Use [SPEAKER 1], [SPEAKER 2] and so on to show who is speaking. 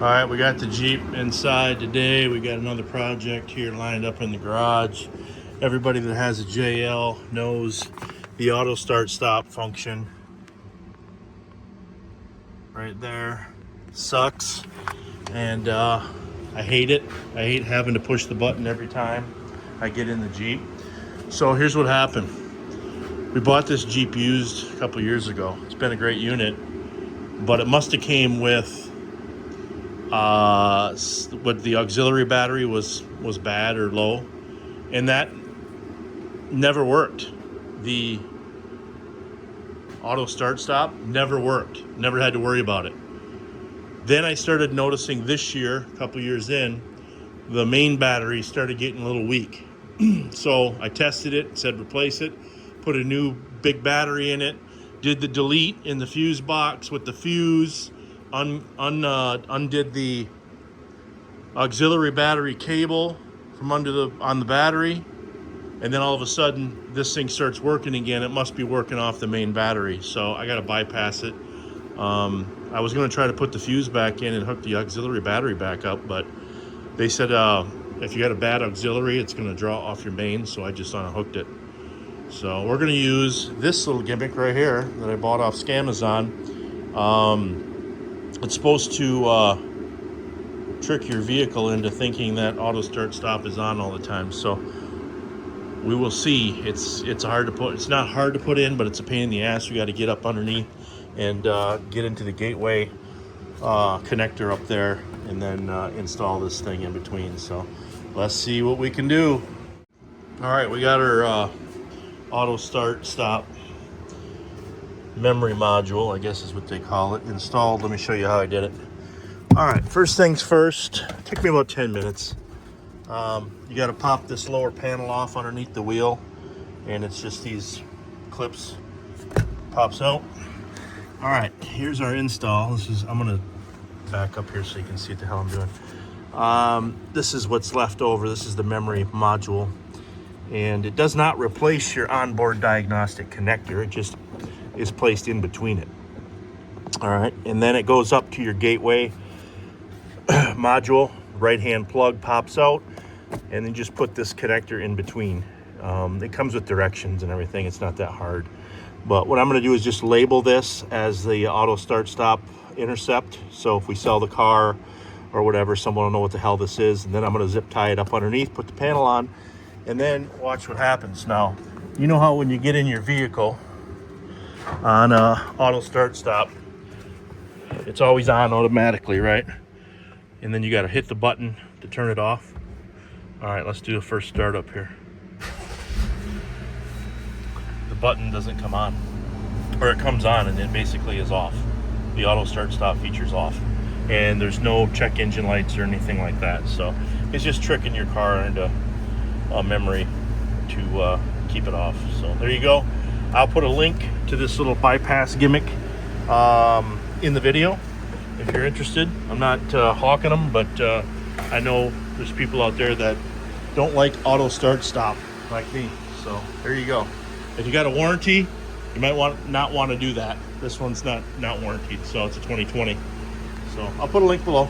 [SPEAKER 1] All right, we got the Jeep inside today. We got another project here lined up in the garage. Everybody that has a JL knows the auto start stop function right there sucks, and I hate it. I hate having to push the button every time I get in the Jeep. So here's what happened. We bought this Jeep used a couple years ago. It's been a great unit, but it must have came with what the auxiliary battery was bad or low, and that never worked. The auto start stop never worked. Never had to worry about it. Then I started noticing this year, a couple years in, the main battery started getting a little weak. So I tested it, said replace it, put a new big battery in it, did the delete in the fuse box with the fuse, undid the auxiliary battery cable from on the battery, and then all of a sudden this thing starts working again. It must be working off the main battery, so I got to bypass it. I was going to try to put the fuse back in and hook the auxiliary battery back up, but they said if you got a bad auxiliary, it's going to draw off your main, so I just unhooked it. So we're going to use this little gimmick right here that I bought off Scamazon. It's supposed to trick your vehicle into thinking that auto start stop is on all the time. So we will see. It's hard to put. It's not hard to put in, but it's a pain in the ass. You got to get up underneath and get into the gateway connector up there, and then install this thing in between. So let's see what we can do. All right, we got our auto start stop memory module, I guess is what they call it, installed. Let me show you how I did it. All right, first things first, it took me about 10 minutes. You got to pop this lower panel off underneath the wheel, and it's just these clips, pops out. All right, here's our install. I'm gonna back up here so you can see what the hell I'm doing. This is what's left over. This is the memory module, and it does not replace your onboard diagnostic connector. It just is placed in between it. All right, and then it goes up to your gateway module. Right hand plug pops out, and then just put this connector in between. It comes with directions and everything. It's not that hard, but what I'm going to do is just label this as the auto start stop intercept, so if we sell the car or whatever, someone will know what the hell this is. And then I'm going to zip tie it up underneath, put the panel on, and then watch what happens. Now, you know how when you get in your vehicle on auto start stop, it's always on automatically, right? And then you got to hit the button to turn it off. All right, let's do a first start up here. The button doesn't come on, or it comes on and it basically is off. The auto start stop feature's off, and there's no check engine lights or anything like that. So it's just tricking your car into a memory to keep it off. So there you go. I'll put a link to this little bypass gimmick in the video if you're interested. I'm not hawking them, but I know there's people out there that don't like auto start stop like me. So there you go. If you got a warranty, you might not want to do that. This one's not warranted, so it's a 2020. So I'll put a link below.